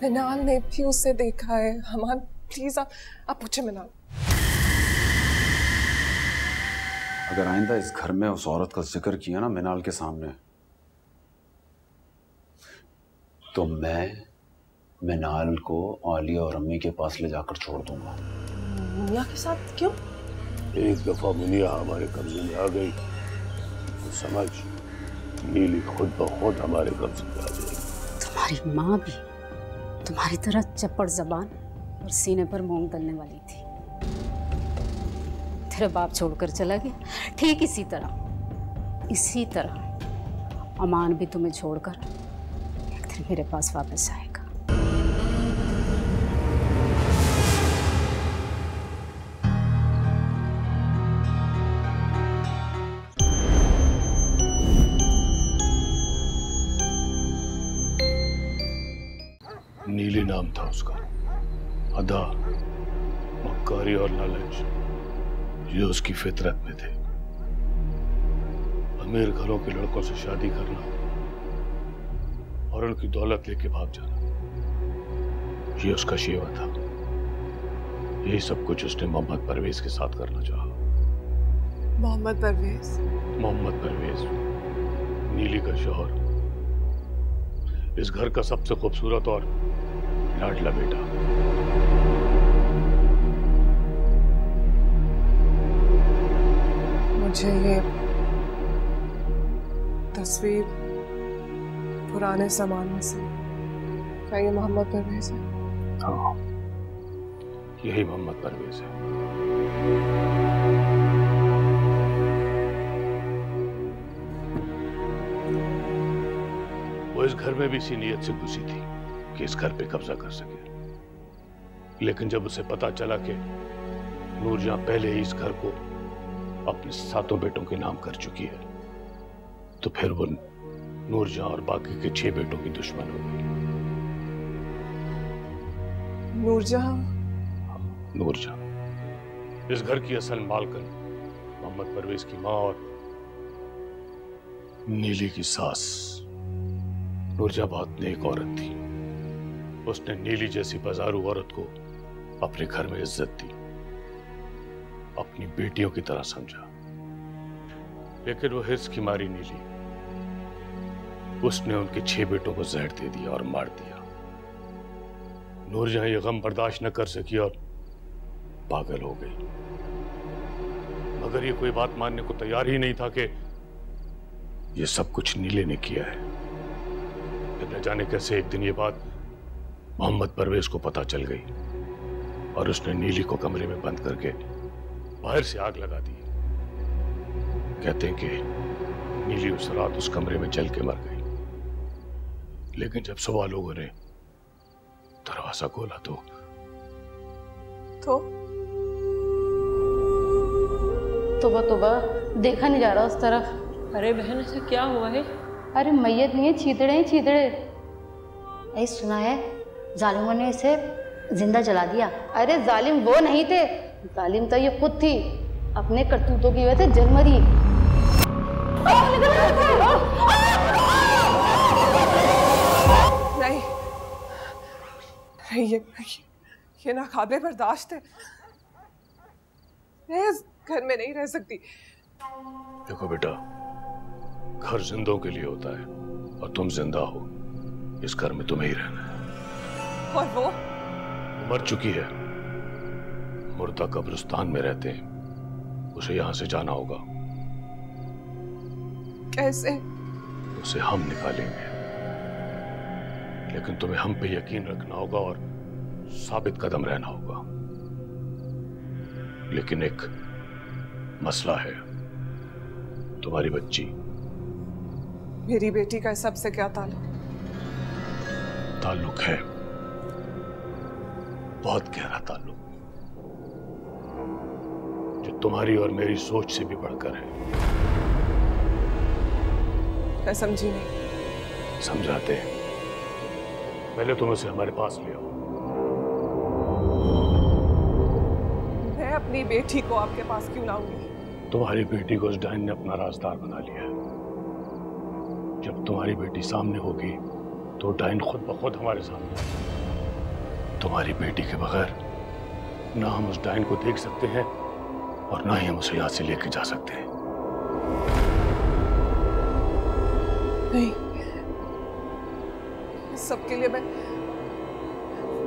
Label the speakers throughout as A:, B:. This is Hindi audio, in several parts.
A: मिनाल ने भी उसे देखा है। अमान प्लीज आप पूछे मिनाल।
B: अगर आइंदा इस घर में उस औरत का जिक्र किया ना मिनाल के सामने, तो मैं मिनाल को आलिया और अम्मी के पास ले जाकर छोड़ दूंगा।
A: मुनिया के साथ क्यों?
C: एक दफा मुनिया हमारे कब्जे में आ गई तो समझ, नीली खुद ब खुद हमारे कब्जे में आ जाएगी।
D: तुम्हारी माँ भी तुम्हारी तरह चप्पड़ जबान और सीने पर मोम दलने वाली थी। तेरा बाप छोड़कर चला गया, ठीक इसी तरह अमान भी तुम्हें छोड़कर एक दिन मेरे पास वापस आएगा।
C: नीली नाम था उसका। अदा, मक्कारी और लालच ये उसकी फितरत में थे। अमीर घरों के लड़कों से शादी करना और उनकी दौलत लेके भाग जाना, ये उसका शेवा था। यही सब कुछ उसने मोहम्मद परवेज के साथ करना चाहा।
A: मोहम्मद परवेज?
C: मोहम्मद परवेज नीली का शौहर, इस घर का सबसे खूबसूरत और लाडला बेटा।
A: मुझे ये तस्वीर पुराने जमाने से, क्या ये मोहम्मद परवेज है?
C: हाँ, यही मोहम्मद परवेज है। वो इस घर में भी इसी नीयत से घुसी थी कि इस घर पे कब्जा कर सके, लेकिन जब उसे पता चला कि नूरजहां पहले ही इस घर को अपने 7 बेटों के नाम कर चुकी है, तो फिर वो नूरजहां और बाकी के 6 बेटों की दुश्मन हो गई।
A: नूरजहां?
C: नूरजहां इस घर की असल मालकिन मोहम्मद परवेज की माँ और नीली की सास। नूरजहां बहुत नेक औरत थी। उसने नीली जैसी बाजारू औरत को अपने घर में इज्जत दी, अपनी बेटियों की तरह समझा। लेकिन वो हिर्स की मारी नीली, उसने उनके 6 बेटों को जहर दे दिया और मार दिया। नूरजहां ये गम बर्दाश्त न कर सकी और पागल हो गई। मगर ये कोई बात मानने को तैयार ही नहीं था कि ये सब कुछ नीले ने किया है। फिर न जाने कैसे एक दिन ये बात मोहम्मद परवेज को पता चल गई और उसने नीली को कमरे में बंद करके बाहर से आग लगा दी। कहते हैं कि नीली उस रात उस कमरे में जल के मर गई। लेकिन जब सुबह लोगों ने दरवाजा खोला तो
D: तोबा देखा नहीं जा रहा उस तरफ।
E: अरे बहन, ऐसा क्या हुआ है?
D: अरे मैयत नहीं है, छीतड़े ही छीतड़े।
F: ऐ सुना है जालिमों ने इसे जिंदा जला दिया।
D: अरे जालिम वो नहीं थे, जालिम तो ये खुद थी, अपने करतूतों की वजह से जल मरी।
A: नहीं, ये नाकाबिले बर्दाश्त है। मैं इस घर में नहीं रह सकती।
C: देखो बेटा, घर जिंदों के लिए होता है और तुम जिंदा हो, इस घर में तुम्हें ही रहना है।
A: और वो
C: मर चुकी है, मुर्दा कब्रिस्तान में रहते हैं, उसे यहां से जाना होगा।
A: कैसे?
C: उसे हम निकालेंगे, लेकिन तुम्हें हम पे यकीन रखना होगा और साबित कदम रहना होगा। लेकिन एक मसला है, तुम्हारी बच्ची।
A: मेरी बेटी का इस सब से क्या
C: ताल्लुक है, बहुत गहरा ताल्लुक, जो तुम्हारी और मेरी सोच से भी बढ़कर है।
A: मैं समझी नहीं।
C: समझाते हैं, पहले तुम उसे हमारे पास ले आओ।
A: मैं अपनी बेटी को आपके पास क्यों लाऊंगी?
C: तुम्हारी बेटी को उस डायन ने अपना राजदार बना लिया है। जब तुम्हारी बेटी सामने होगी तो डायन खुद ब खुद हमारे सामने आएगा। तुम्हारी बेटी के बगैर ना हम उस डायन को देख सकते हैं और ना ही हम उसे यहां से लेके जा सकते हैं।
A: नहीं, इस सब के लिए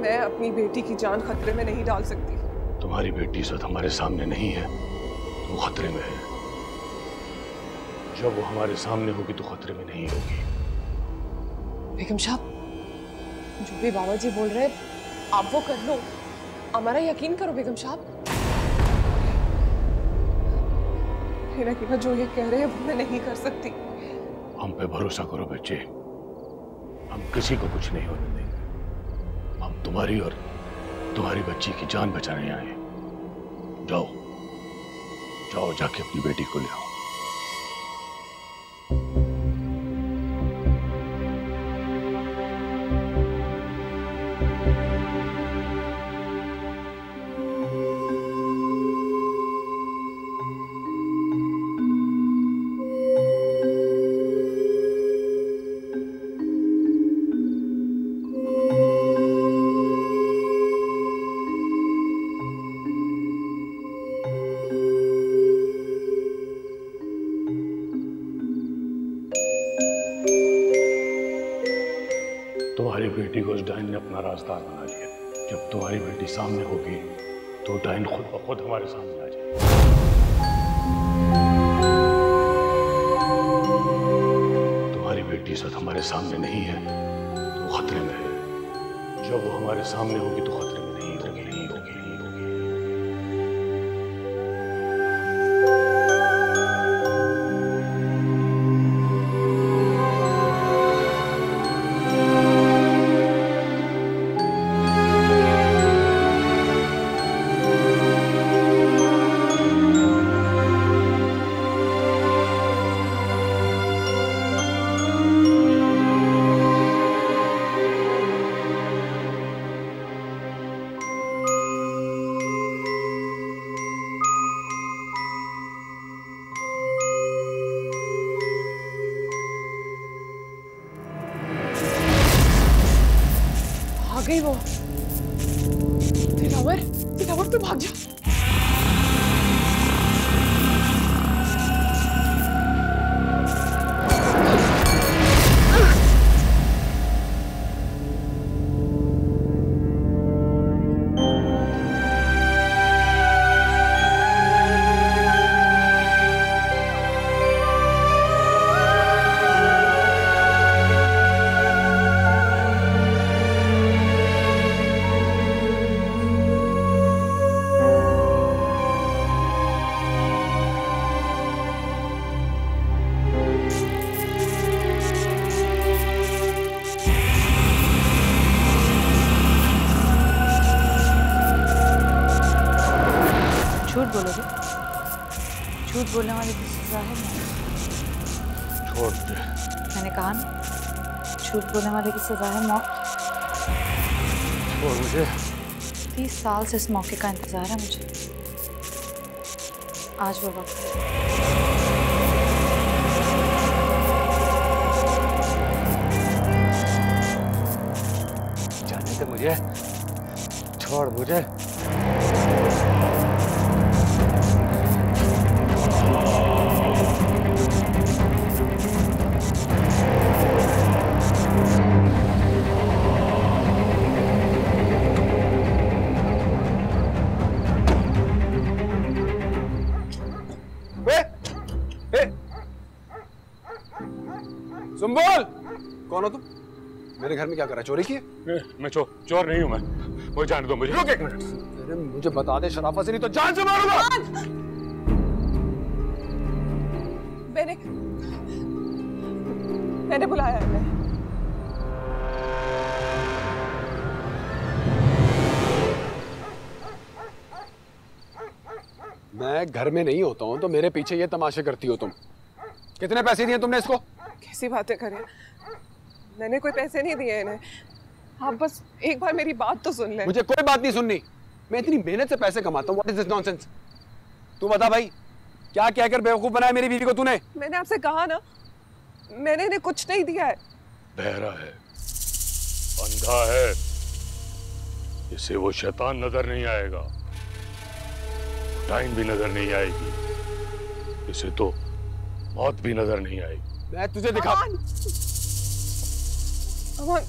A: मैं अपनी बेटी की जान खतरे में नहीं डाल सकती।
C: तुम्हारी बेटी इस वक्त हमारे सामने नहीं है तो वो खतरे में है। जब वो हमारे सामने होगी तो खतरे में नहीं होगी।
A: बेगम साहब, जो भी बाबा जी बोल रहे हैं आप वो कर लो, हमारा यकीन करो बेगम साहब। मेरा जो ये कह रहे हैं वो मैं नहीं कर सकती।
C: हम पे भरोसा करो बच्चे, हम किसी को कुछ नहीं होने देंगे। हम तुम्हारी और तुम्हारी बच्ची की जान बचाने आए हैं। जाओ जाओ, जाके अपनी बेटी को ले आओ। तुम्हारी बेटी को उस डायन ने अपना राजदार बना लिया। जब तुम्हारी बेटी सामने होगी तो डायन खुद ब खुद हमारे सामने आ जाएगा। तुम्हारी बेटी इस वक्त हमारे सामने नहीं है तो वो खतरे में है। जब वो हमारे सामने होगी तो खतरे में नहीं होगी।
A: गई वो। दिलावर तो भाग जा।
E: झूठ बोलोगे? झूठ बोलने वाले की सजा है मौत।
C: छोड़ दे।
E: मैंने कहा ना, झूठ बोलने वाले की सजा है मौत।
C: छोड़ मुझे।
E: 30 साल से इस मौके का इंतजार है मुझे। आज वो वक्त है।
C: जाने दे मुझे, छोड़ मुझे।
G: सुंबोल, कौन हो तुम? मेरे घर में क्या कर रहा है? चोरी की है?
C: मैं चोर नहीं हूं। मैं मुझे जाने दो। मुझे
G: रुक एक मिनट। अरे मुझे बता दे शराफत से, नहीं तो जान से मारूंगा।
A: मैंने बुलाया है।
G: मैं घर में नहीं होता हूँ तो मेरे पीछे ये तमाशे करती हो तुम। कितने पैसे दिए तुमने इसको?
A: कैसी बातें करें, मैंने कोई पैसे नहीं दिए इन्हें। आप बस एक बार मेरी बात तो सुन ले।
G: मुझे कोई बात नहीं सुननी। मैं इतनी मेहनत से पैसे कमाता हूँ। What is this nonsense? तू बता भाई, क्या कहकर बेवकूफ बनाया मेरी बीवी को तूने?
A: मैंने आपसे कहा ना, मैंने इन्हें कुछ नहीं दिया है।
C: बहरा है, अंधा है, इसे वो शैतान नजर नहीं आएगा, डाइन भी नजर नहीं आएगी, इसे तो मौत भी नजर नहीं आएगी।
G: मैं तुझे दिखा।
A: अमान,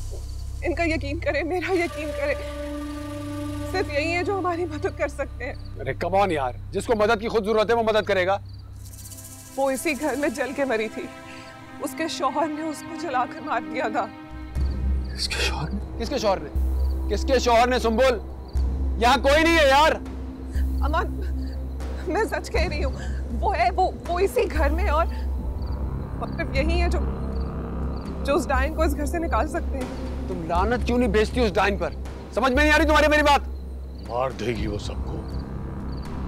A: इनका यकीन करे, मेरा यकीन करे, सिर्फ यही है जो हमारी मदद कर सकते हैं।
G: अरे कम ऑन यार, जिसको मदद की खुद जरूरत है वो मदद करेगा।
A: वो इसी घर में जल के मरी थी, उसके शौहर ने उसको जलाकर मार दिया था।
G: किसके शौहर ने? किसके शौहर ने? किसके शौहर ने? सुंबुल, यहाँ कोई नहीं है यार।
A: अमान, मैं सच कह रही हूँ, वो इसी घर में, और सिर्फ यही है जो उस डाइन को इस घर से निकाल सकते हैं।
G: तुम लानत क्यों नहीं भेजती उस डाइन पर? समझ में नहीं आ रही तुम्हारी मेरी बात?
C: मार देगी वो सबको।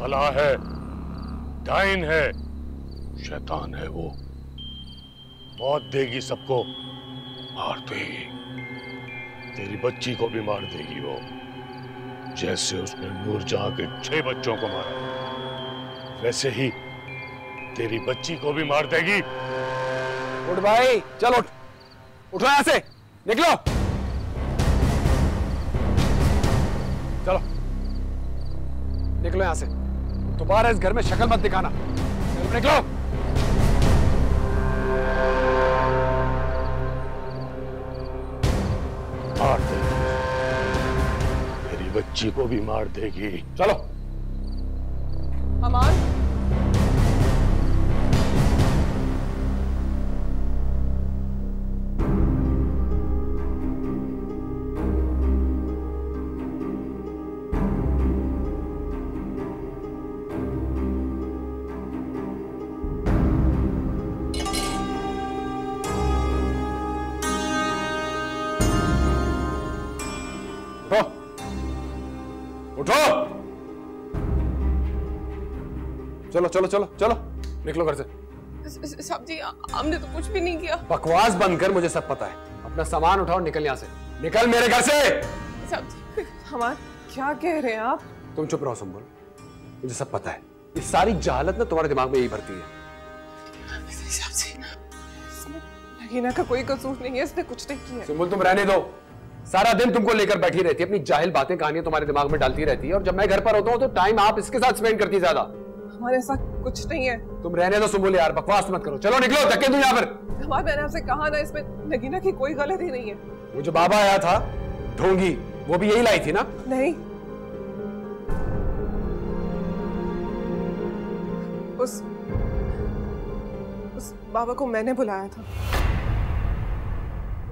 C: भला है, डाइन है, शैतान है वो, मौत देगी सबको, मार देगी। तेरी बच्ची को भी मार देगी वो, जैसे उसने नूरजहां के 6 बच्चों को मारा, वैसे ही तेरी बच्ची को भी मार देगी।
G: उठ भाई, चल उठ, उठो यहां से, निकलो, चलो निकलो यहां से, दोबारा इस घर में शक्ल मत दिखाना, निकलो।
C: मार देगी, मेरी बच्ची को भी मार देगी।
G: चलो।
A: अमान,
G: उठो, चलो चलो चलो चलो, निकलो घर से।
A: साहब जी, हमने तो कुछ भी नहीं किया।
G: बकवास बंद कर, मुझे सब पता है। अपना सामान उठाओ, निकल यहाँ से, निकल मेरे घर से।
A: साहब जी, हमार क्या कह रहे हैं आप?
G: तुम चुप रहो सुंबुल, मुझे सब पता है। ये सारी जहालत ना तुम्हारे दिमाग में यही भरती है।
A: साहब जी, नगीना का कोई कसूर नहीं है, इसने कुछ नहीं किया।
G: सुंबुल तुम रहने दो, सारा दिन तुमको लेकर बैठी रहती है, अपनी जाहिल बातें कहानियां तुम्हारे दिमाग में डालती रहती है, और जब मैं घर पर होता हूँ तो टाइम आप इसके साथ स्पेंड करती ज्यादा।
A: हमारे साथ कुछ नहीं है।
G: तुम रहने दो सुंबुल यार, बकवास मत करो, चलो निकलो, धक्के दो यहाँ पर।
A: हमारे मैंने आपसे कहा ना, इसमें नगीना की कोई गलती नहीं है।
G: वो जो बाबा आया था ढोंगी, वो भी यही लाई थी ना?
A: नहीं, उस बाबा को मैंने बुलाया था,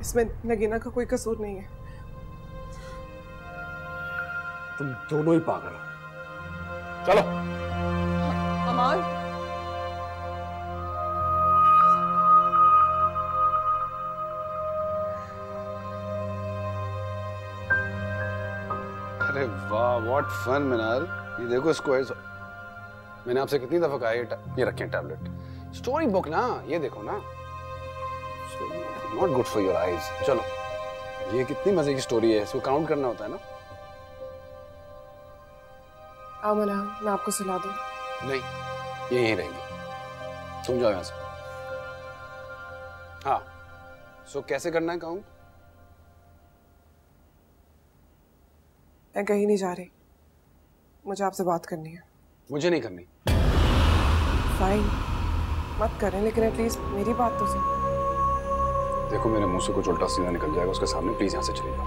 A: इसमें नगीना का कोई कसूर नहीं है।
G: तुम दोनों ही पागल हो, चलो।
A: अमान,
B: अरे वाह, व्हाट फन मिनाल। ये देखो स्क्वायर्स, मैंने आपसे कितनी दफा कहा ये रखें टैबलेट। स्टोरी बुक ना, ये देखो ना, not good for your eyes. चलो, ये कितनी मजे की स्टोरी है, इसको काउंट करना होता है ना।
A: आओ मना, मैं आपको सुला दूं।
B: नहीं, ये यहीं रहेंगी, तुम जाओ यहाँ से। हाँ, सो कैसे करना है काउंट?
A: मैं कहीं नहीं जा रही, मुझे आपसे बात करनी है।
B: मुझे नहीं करनी।
A: फाइन, मत करें, लेकिन एटलीस्ट मेरी बात तो सुन।
B: देखो, मेरे मुंह से कुछ उल्टा सीधा निकल जाएगा उसके सामने, प्लीज यहाँ से चले जाओ।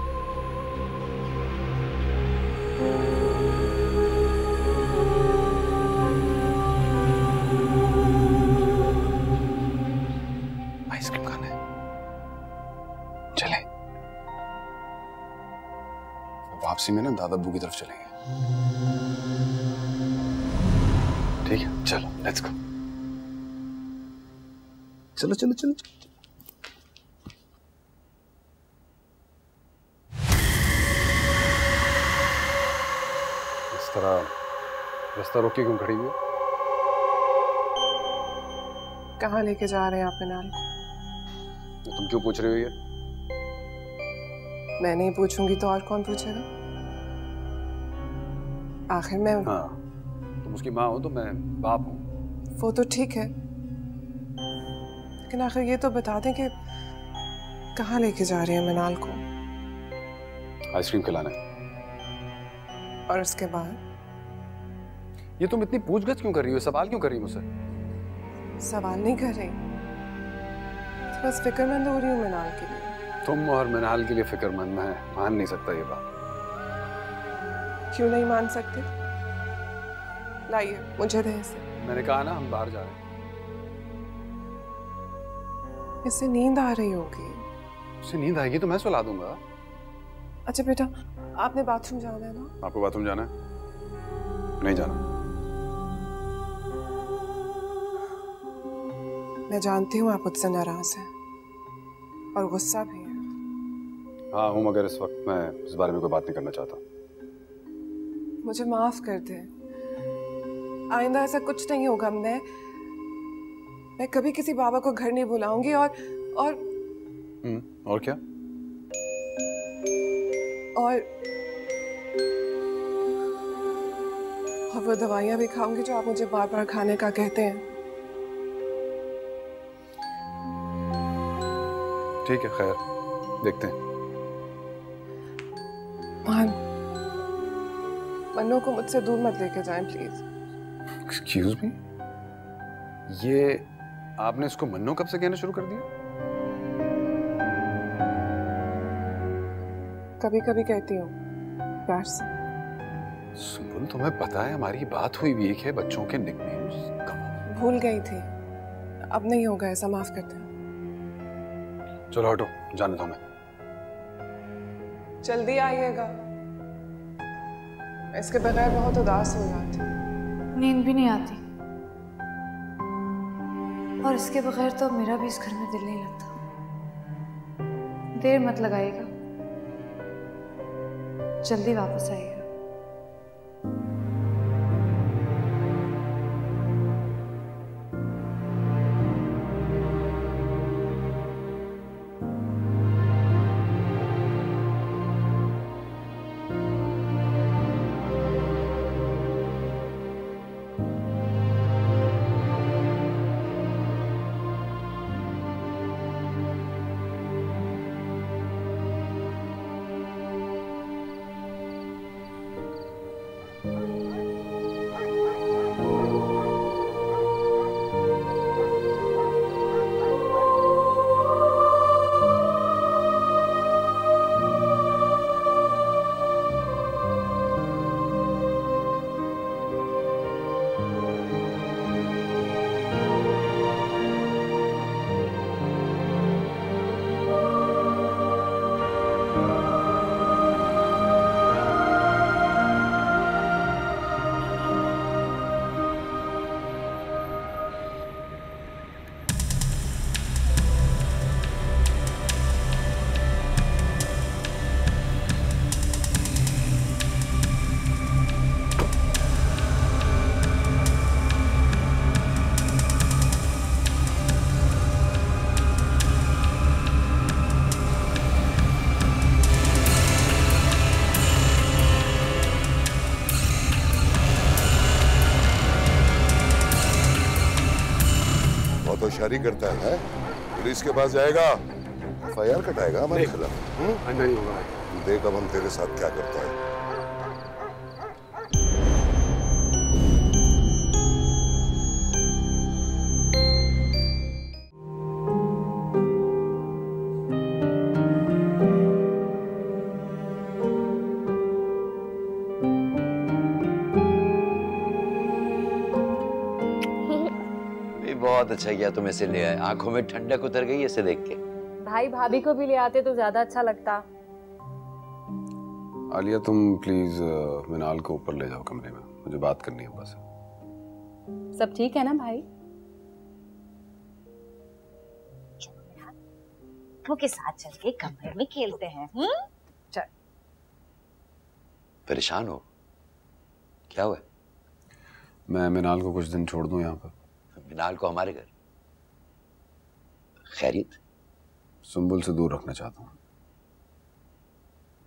B: आइसक्रीम खाना है, चले। वापसी में ना दादा अब्बू की तरफ चलेंगे, ठीक है? चलो, लेट्स गो। चलो चलो चलो, चलो। इस तरह रास्ता रोक के क्यों खड़ी हुई?
A: कहाँ लेके जा रहे हैं आप मिनाल को?
B: तुम क्यों पूछ रही हो ये?
A: मैं नहीं पूछूंगी तो और कौन पूछेगा? आखिर मैं
B: हाँ, तुम उसकी माँ हो तो मैं बाप हूँ।
A: वो तो ठीक है, लेकिन आखिर ये तो बता दें कि कहाँ लेके जा रहे हैं मिनाल को?
B: आइसक्रीम खिलाना है।
A: और उसके बाद?
B: ये तुम इतनी पूछगछ क्यों कर रही हो, सवाल क्यों कर रही हो मुझसे?
A: सवाल नहीं कर रही, तो बस फिक्रमंद हो रही हूँ मिनाल के लिए।
B: तुम और मिनाल के लिए फिक्रमंद, मैं मान नहीं सकता ये बात।
A: क्यों नहीं मान सकते? लाइए मुझे दे इसे।
B: मैंने कहा ना हम बाहर जा रहे हैं।
A: इससे नींद आ रही होगी।
B: उसे नींद आएगी तो मैं सुला दूंगा।
A: अच्छा बेटा, आपने बाथरूम जाना है ना?
B: आपको बाथरूम जाना है? नहीं जाना।
A: मैं जानती हूँ आप मुझसे नाराज हैं और गुस्सा भी है।
B: हाँ हूँ, मगर इस वक्त मैं इस बारे में कोई बात नहीं करना चाहता।
A: मुझे माफ कर दे, आइंदा ऐसा कुछ नहीं होगा। मैं कभी किसी बाबा को घर नहीं बुलाऊंगी और
B: क्या?
A: और वो दवाइयां भी खाऊंगी जो आप मुझे बार बार खाने का कहते हैं।
B: ठीक है, खैर देखते हैं।
A: मन्नू को मुझसे दूर मत लेके जाएं प्लीज।
B: एक्सक्यूज मी, ये आपने इसको मन्नू कब से कहना शुरू कर दिया?
A: कभी कभी कहती हूँ प्यार से।
B: सुंबुल, तुम्हें पता है हमारी बात हुई वीक है बच्चों के निकनेम्स।
A: भूल गई थी, अब नहीं होगा ऐसा, माफ करते हैं।
B: चलो हटो, जाने दो। मैं
A: जल्दी आइएगा, इसके बगैर बहुत उदास हो जाती।
E: नींद भी नहीं आती और इसके बगैर तो मेरा भी इस घर में दिल नहीं लगता। देर मत लगाइएगा, जल्दी वापस आइएगा।
H: होशियारी करता है, पुलिस के पास जाएगा, FIR कटाएगा हमारे खिलाफ।
B: नहीं होगा।
H: देख अब हम तेरे साथ क्या करता है।
I: बहुत अच्छा किया तुम इसे ले आए, आंखों में ठंडक उतर गई इसे देख के।
J: भाई भाभी को भी ले आते तो ज्यादा अच्छा लगता।
B: आलिया तुम प्लीज मिनाल को ऊपर ले जाओ कमरे में, मुझे बात करनी है बस।
J: सब ठीक है ना भाई?
K: वो के साथ चल के कमरे में खेलते हैं।
J: चल।
I: परेशान हो? क्या हुआ?
B: मैं मिनाल को कुछ दिन छोड़ दूं यहाँ पर।
I: मिनाल को हमारे घर? खैरियत?
B: सुंबुल से दूर रखना चाहता हूँ।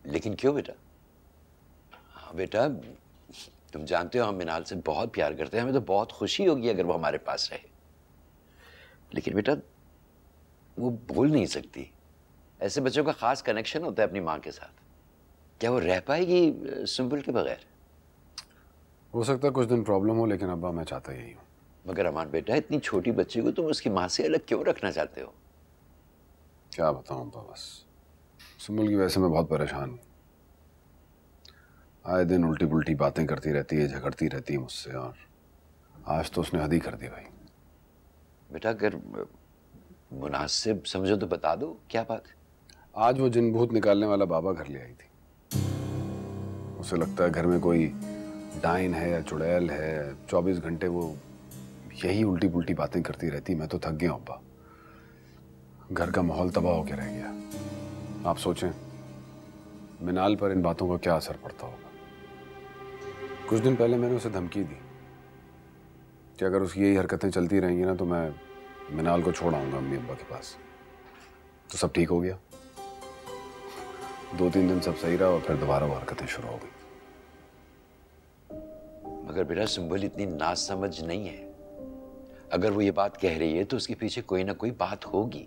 I: लेकिन क्यों बेटा? हाँ बेटा, तुम जानते हो हम मिनाल से बहुत प्यार करते हैं, हमें तो बहुत खुशी होगी अगर वो हमारे पास रहे। लेकिन बेटा वो बोल नहीं सकती, ऐसे बच्चों का खास कनेक्शन होता है अपनी माँ के साथ। क्या वो रह पाएगी सुंबुल के बगैर?
B: हो सकता है कुछ दिन प्रॉब्लम हो, लेकिन अब्बा मैं चाहता यही हूँ।
I: मगर अमान बेटा, इतनी छोटी बच्ची को तुम उसकी माँ से अलग क्यों रखना चाहते हो?
B: क्या बताऊँ अब्बा, बस सुम्बुल की वजह से मैं बहुत परेशान हूँ। आए दिन उल्टी पुल्टी बातें करती रहती है, झगड़ती रहती है मुझसे, और आज तो उसने हद ही कर दी भाई।
I: बेटा अगर मुनासिब समझो तो बता दो क्या बात है।
B: आज वो जिन भूत निकालने वाला बाबा घर ले आई थी। उसे लगता है घर में कोई डाइन है या चुड़ैल है, 24 घंटे वो यही उल्टी पुल्टी बातें करती रहती। मैं तो थक गया हूँ अब्बा, घर का माहौल तबाह होकर रह गया। आप सोचें मिनाल पर इन बातों का क्या असर पड़ता होगा। कुछ दिन पहले मैंने उसे धमकी दी कि अगर उसकी यही हरकतें चलती रहेंगी ना तो मैं मिनाल को छोड़ आऊंगा अम्मी अब्बा के पास। तो सब ठीक हो गया, 2-3 दिन सब सही रहा और फिर दोबारा वो हरकतें शुरू हो गई।
I: मगर बेटा सुम्बुल इतनी नासमझ नहीं है। अगर वो ये बात कह रही है तो उसके पीछे कोई ना कोई बात होगी।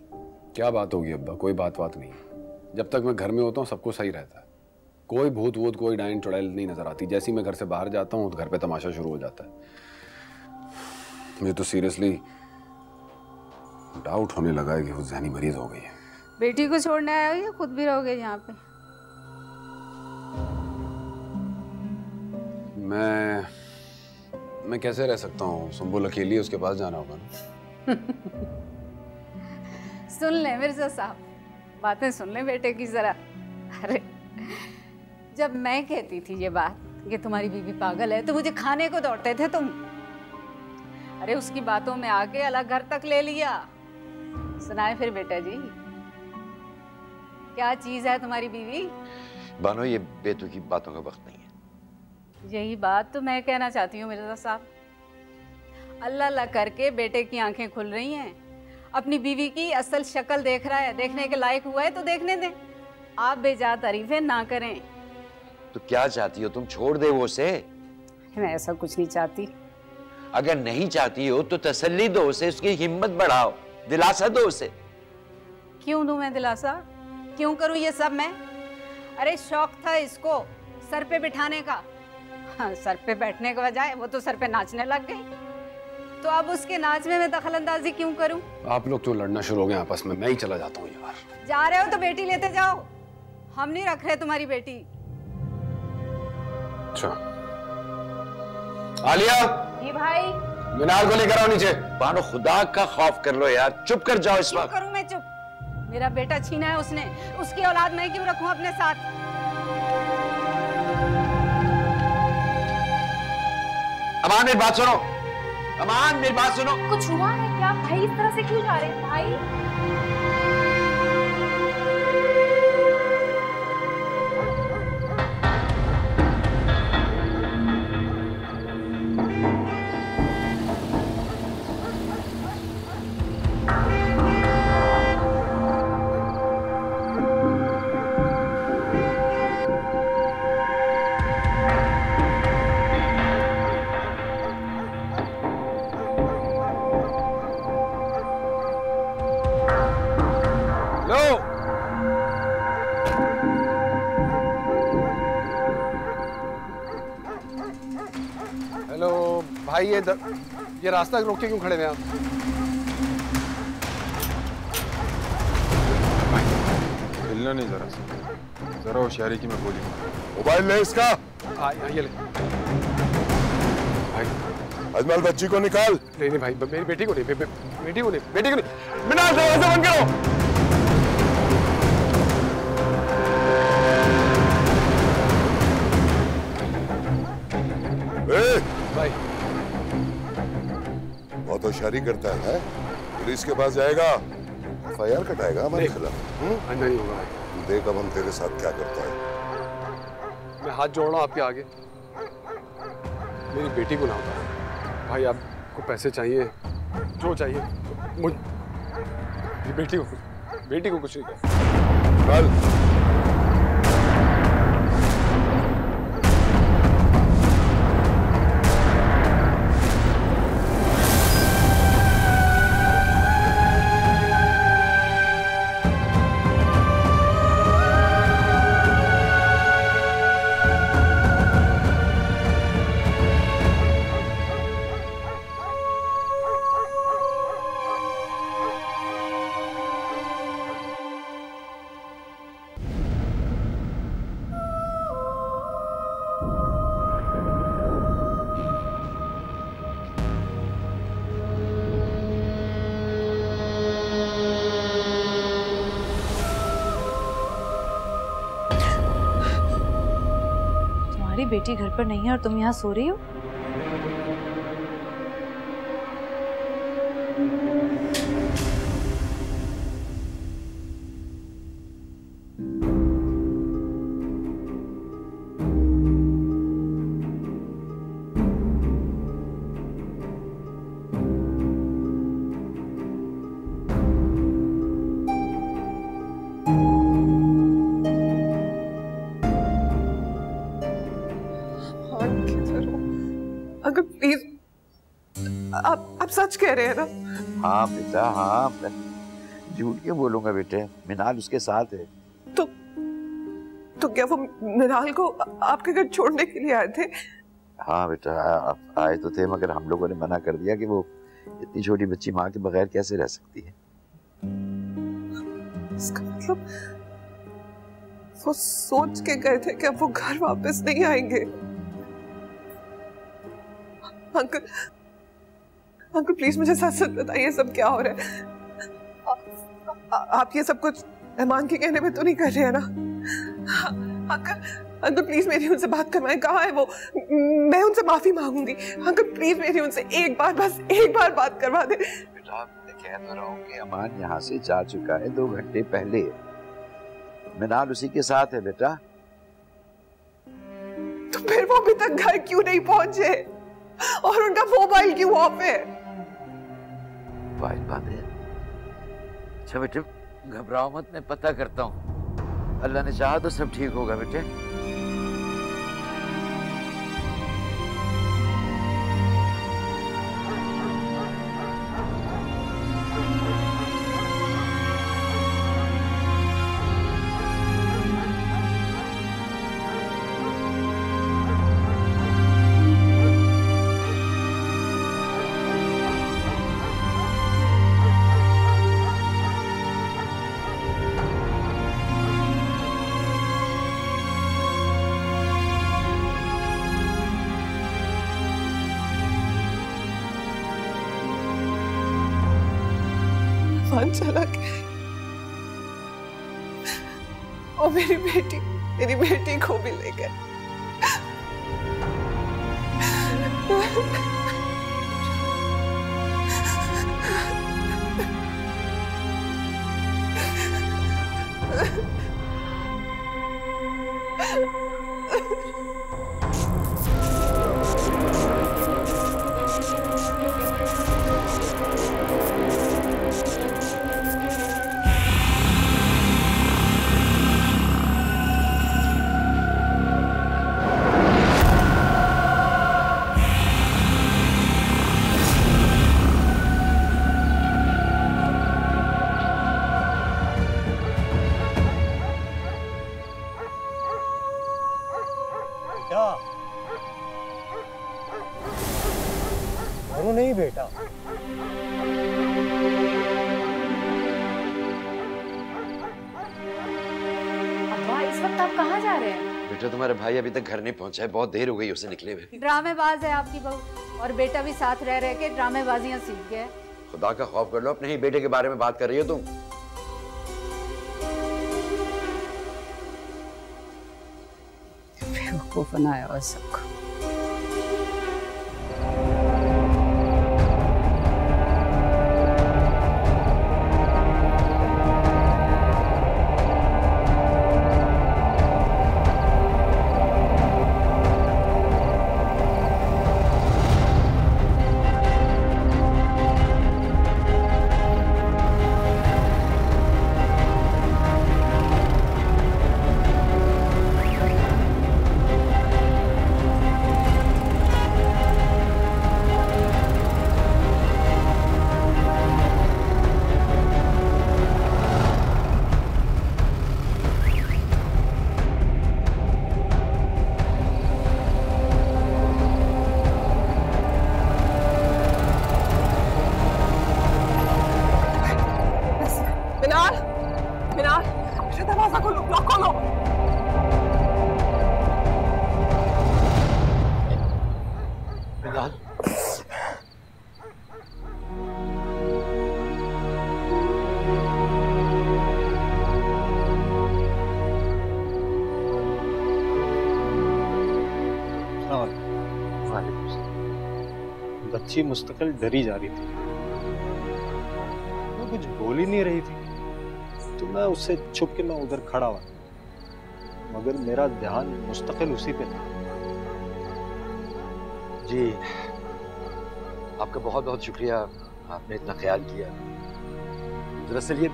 B: क्या बात होगी अब्बा, कोई बात नहीं है। जब तक मैं घर में होता हूँ सब कुछ सही रहता है, कोई भूत वूत कोई डाइन चुड़ैल नहीं नजर आती। जैसे ही मैं घर से बाहर जाता हूँ तो घर पे तमाशा शुरू हो जाता है। मुझे तो सीरियसली डाउट होने लगा है कि वो ज़हनी मरीज हो गई है।
D: बेटी को छोड़ने आए हो या खुद भी रहोगे यहाँ पे?
B: मैं कैसे रह सकता हूँ? सुम्बुल अकेली है, उसके पास जाना होगा ना।
D: सुन ले मिर्जा साहब, बातें सुन ले बेटे की जरा। अरे जब मैं कहती थी ये बात कि तुम्हारी बीवी पागल है तो मुझे खाने को दौड़ते थे तुम। अरे उसकी बातों में आके अलग घर तक ले लिया। सुनाए फिर बेटा जी, क्या चीज है तुम्हारी बीवी?
I: बानो ये बेतुकी बातों का वक्त नहीं है।
D: यही बात तो मैं कहना चाहती हूँ मिर्जा साहब। अल्लाह अल्लाह करके बेटे की आंखें खुल रही हैं, अपनी बीवी की असल शक्ल देख रहा है, देखने के लायक हुआ है तो देखने दें। आप बेजा तारीफें ना करें।
I: तो क्या चाहती हो तुम? छोड़ दे वो उसे।
D: मैं ऐसा कुछ नहीं चाहती।
I: अगर नहीं चाहती हो तो तसल्ली दो उसे, उसकी हिम्मत बढ़ाओ, दिलासा दो उसे।
D: क्यों दूं मैं दिलासा? क्यों करूं ये सब मैं? अरे शौक था इसको सर पे बिठाने का। हाँ, सर पे बैठने के बजाय वो तो सर पे नाचने लग गई। तो अब उसके नाच में मैं दखल अंदाजी क्यों करूं?
B: आप लोग क्यों लड़ना शुरू हो गए आपस में? मैं ही चला जाता हूँ यार।
D: जा रहे हो तो बेटी लेते जाओ, हम नहीं रख रहे तुम्हारी बेटी।
B: अच्छा आलिया।
J: जी भाई।
B: मिनाल को लेकर आओ नीचे।
I: बानो खुदा का खौफ कर लो यार, चुप कर जाओ इस वक्त।
D: करूं मैं चुप? मेरा बेटा छीना है उसने, उसकी औलाद मैं क्यों रखूं अपने साथ?
I: अमान मेरी बात सुनो, अमान मेरी बात सुनो।
J: कुछ हुआ है क्या भाई? इस तरह से क्यों जा रहे हैं भाई?
B: भाई ये रास्ता रोक के क्यों खड़े हैं आप?
L: हिलना नहीं जरा होशियारी की मैं गोली मारूं।
H: मोबाइल ले इसका।
B: हाँ ये ले भाई।
H: अजमल बच्ची को निकाल।
B: नहीं भाई, मेरी बेटी को नहीं, बेटी को नहीं। मिनाल दरवाजा बंद करो।
H: भाई बहुत होशियारी करता है, पुलिस के पास जाएगा, FIR कटाएगा हमारे खिलाफ।
B: नहीं होगा।
H: देख अब हम तेरे साथ क्या करता है।
B: मैं हाथ जोड़ रहा हूँ आपके आगे, मेरी बेटी को ना उतारो भाई। आपको पैसे चाहिए, जो चाहिए मुझे, बेटी को कुछ नहीं कर।
E: बेटी घर पर नहीं है और तुम यहाँ सो रही हो?
A: अंकल प्लीज आप सच कह रहे हैं ना?
I: हाँ बेटा हाँ, मैं झूठ क्यों बोलूंगा बेटे, मिनाल उसके साथ है।
A: तो क्या वो मिनाल को आपके घर छोड़ने के लिए आए थे?
I: हाँ बेटा आए तो थे, मगर हम लोगों ने मना कर दिया कि वो इतनी छोटी बच्ची माँ के बगैर कैसे रह सकती है।
A: इसका मतलब वो सोच के गए थे कि अब वो घर वापस नहीं आएंगे। अंकल प्लीज मुझे सच सच बताइए सब क्या हो रहा है। आप ये सब कुछ रहमान के कहने पे तो नहीं कर रहे हैं ना? अंकल प्लीज मेरी उनसे बात करवाएं, कहाँ है वो? मैं उनसे माफी मांगूंगी। अंकल प्लीज मेरी उनसे एक बार, बस एक बार बात करवा दे।
I: बेटा मैं कह तो रहा हूँ कि अमान यहाँ से जा चुका है 2 घंटे पहले, मिनाल उसी के साथ है बेटा।
A: तो फिर वो अभी तक घर क्यों नहीं पहुंचे और उनका मोबाइल क्यों ऑफ है?
I: मोबाइल बंद है। अच्छा बेटे घबराओ मत, मैं पता करता हूँ, अल्लाह ने चाहा तो सब ठीक होगा बेटे।
A: चला और मेरी बेटी को भी ले गए।
M: नहीं बेटा,
D: अब्बा इस वक्त आप कहाँ जा रहे हैं?
I: बेटा तुम्हारा भाई अभी तक घर नहीं पहुंचा है, बहुत देर हो गई उसे निकले हुए।
D: ड्रामेबाज है आपकी बहू, और बेटा भी साथ रह रह के ड्रामेबाजियां सीख गया।
I: खुदा का खौफ कर लो, अपने ही बेटे के बारे में बात कर रही हो तुम।
D: बेवकूफ बनाया हुआ सबको।
M: वालेकुम सलाम। बच्ची मुस्तकिल डरी जा रही थी, वो कुछ बोल ही नहीं रही थी, तो मैं उससे छुप के मैं उधर खड़ा हुआ, मगर मेरा ध्यान मुस्तकिल उसी पे था।
I: जी आपका बहुत बहुत शुक्रिया, आपने इतना ख्याल किया। दरअसल ये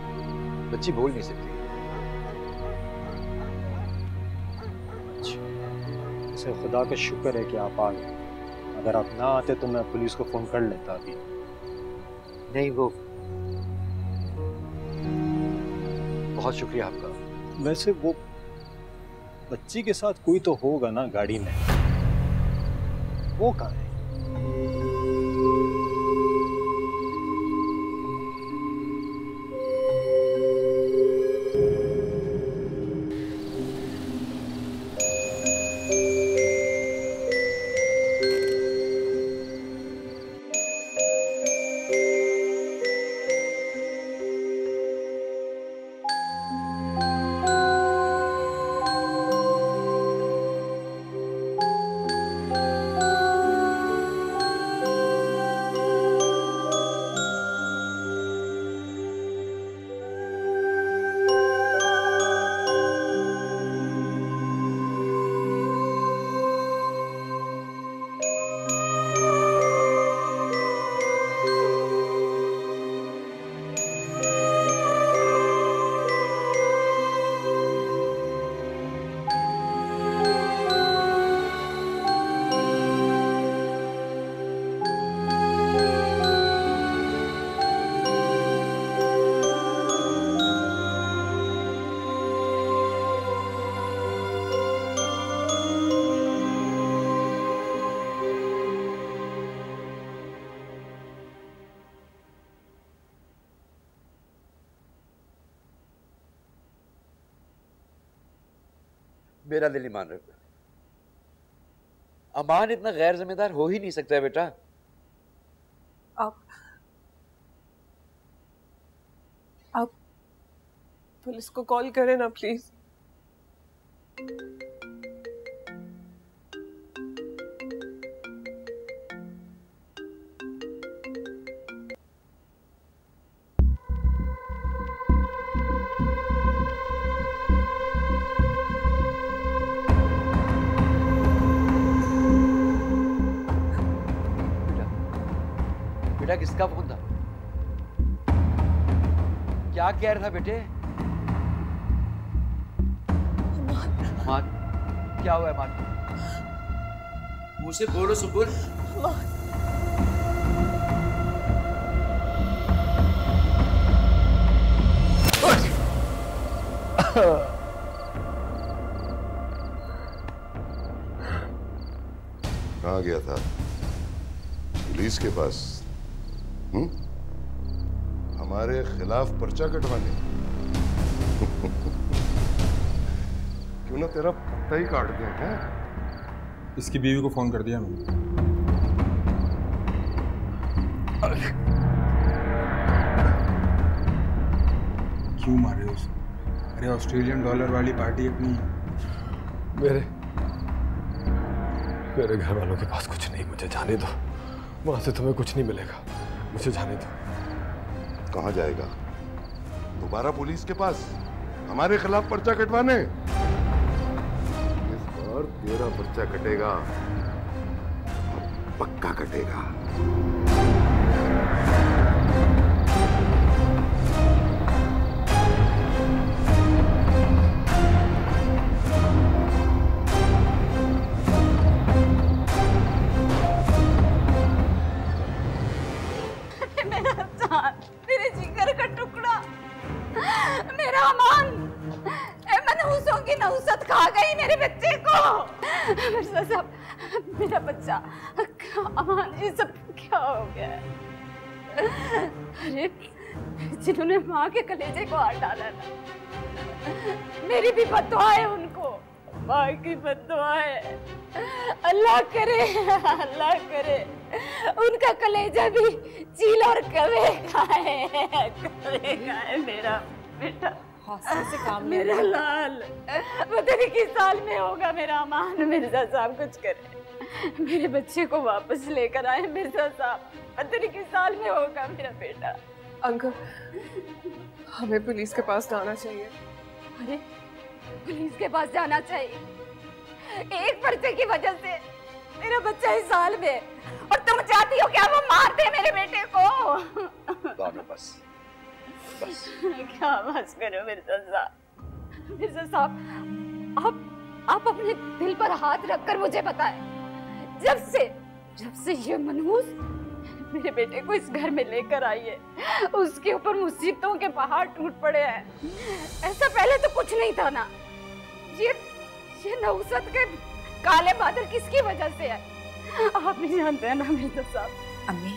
I: बच्ची बोल नहीं सकती।
M: अच्छा, खुदा का शुक्र है कि आप आ गए, अगर आप ना आते तो मैं पुलिस को फोन कर लेता अभी।
I: नहीं, वो बहुत शुक्रिया आपका।
M: वैसे वो बच्ची के साथ कोई तो होगा ना गाड़ी में, वो कहाँ है?
I: मेरा दिल नहीं मान रहा। अमान इतना गैर जिम्मेदार हो ही नहीं सकता है बेटा।
A: आप पुलिस को कॉल करें ना प्लीज।
I: बेटा किसका फोन था? क्या कह रहा था बेटे? अमान, क्या हुआ अमान? मुंह से बोलो सुकुल।
H: कहाँ गया था? पुलिस के पास? हमारे खिलाफ पर्चा कटवाने? क्यों ना तेरा पत्ता ही काट दें क्या?
L: इसकी बीवी को फोन कर दिया मैंने। क्यों मारे उसे? अरे ऑस्ट्रेलियन डॉलर वाली पार्टी अपनी।
N: मेरे घर वालों के पास कुछ नहीं, मुझे जाने दो। वहां से तुम्हें कुछ नहीं मिलेगा, मुझे जाने दो।
H: कहाँ जाएगा? दोबारा पुलिस के पास हमारे खिलाफ पर्चा कटवाने? इस बार तेरा पर्चा कटेगा, पक्का कटेगा।
D: मेरे जिगर का टुकड़ा, मेरा अमान, मनहूसों की नहुसत खा गई मेरे बच्चे को। मिर्जा साहब, मेरा बच्चा अमान, ये सब क्या हो गया? अरे जिन्होंने माँ के कलेजे को हाथ डाला ना, मेरी भी बद्दुआ है उनको, माँ की बद्दुआ है। अल्लाह करे उनका कलेजा भी चील और कवे खाए मेरा बेटा।
E: से काम
D: मेरा लाल पता नहीं किस साल में होगा मेरा अमान। मिर्जा साहब कुछ करे। मेरे बच्चे को वापस लेकर आए मिर्जा साहब। पता नहीं किस साल में होगा मेरा बेटा।
A: अंकल, हमें पुलिस के पास जाना चाहिए।
D: अरे पुलिस के पास जाना चाहिए? एक पर्चे की वजह से मेरा बच्चा इस साल में, और तुम चाहती हो क्या वो मार दे मेरे बेटे को?
I: बस बस
D: क्या बस करो मिर्जा साहब। मिर्जा साहब, आप अपने दिल पर हाथ रखकर मुझे बताएं, जब से ये मनहूस मेरे बेटे को इस घर में लेकर आई है, उसके ऊपर मुसीबतों के पहाड़ टूट पड़े हैं। ऐसा पहले तो कुछ नहीं था ना। ये नौसत के काले बादल किसकी वजह से है? आप नहीं जानते हैं ना मिर्जा साहब।
E: अम्मी,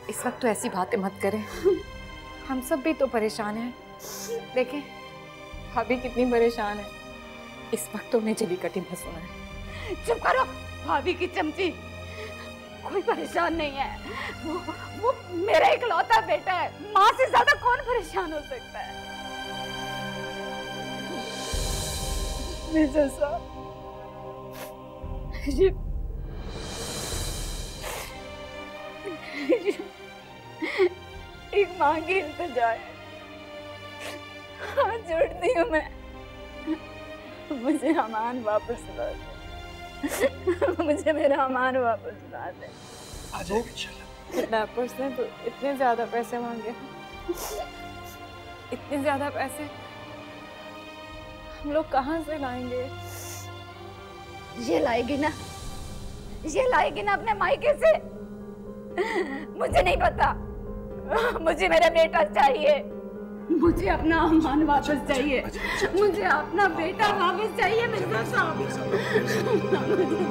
E: इस वक्त तो ऐसी बातें मत करें। हम सब भी तो परेशान हैं। देखें भाभी कितनी परेशान है। इस वक्त तो उन्हें जली कटी फंसना है।
D: चुप करो भाभी की चमची। कोई परेशान नहीं है। वो मेरा इकलौता बेटा है। माँ से ज्यादा कौन परेशान हो सकता है? मिर्जा साहब, एक माँ की इल्तिजा है। हाथ जोड़ती हूँ मैं, मुझे अमान वापस ला दे। मुझे मेरा अमान वापस ला दे।
E: किडनैपर्स ने तो इतने ज्यादा पैसे मांगे, इतने ज्यादा पैसे हम लोग कहाँ से लाएंगे?
D: ये लाएगी ना अपने मायके से। मुझे नहीं पता, मुझे मेरा बेटा चाहिए। मुझे अपना अमान वापस चाहिए। मुझे अपना बेटा वापस चाहिए मिर्जा साहब। मुझे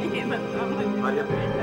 D: नहीं पता।